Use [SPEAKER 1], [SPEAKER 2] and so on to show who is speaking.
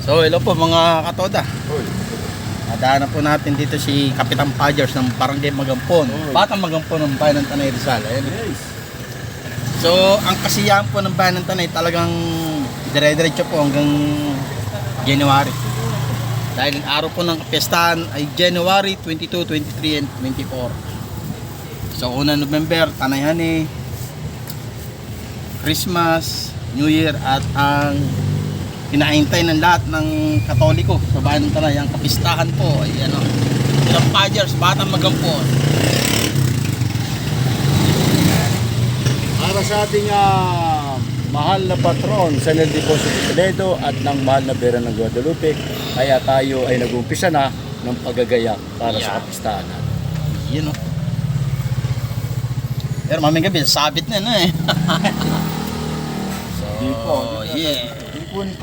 [SPEAKER 1] So hello po mga katoda.
[SPEAKER 2] Oy.
[SPEAKER 1] Nadaanan po natin dito si Kapitan Pagers ng Barangay Magampon.
[SPEAKER 2] Oy.
[SPEAKER 1] Batang Magampon ng bayan ng Tanay Rizal. Ayan.
[SPEAKER 2] Yes.
[SPEAKER 1] So ang kasiyahan po ng bayan ng Tanay talagang dire-diretso po hanggang January. Dahil ang araw po ng pestahan ay January 22, 23, and 24. So unang November, Tanay-Hani, Christmas, New Year at ang hinahintay ng lahat ng Katoliko sa bayan ng Tanay, ang kapistahan po ay ano, Kapitan Pagers, Batang Magampon.
[SPEAKER 2] Para sa ating mahal na patron sa El Deposito Toledo at ng mahal na Bera ng Guadalupe, kaya tayo ay nag-umpisa na ng paggagayak para sa kapistahan natin.
[SPEAKER 1] Yun o. Pero maming gabi, sabit na eh. So,
[SPEAKER 2] Di po.
[SPEAKER 1] yeah.
[SPEAKER 2] Di po ni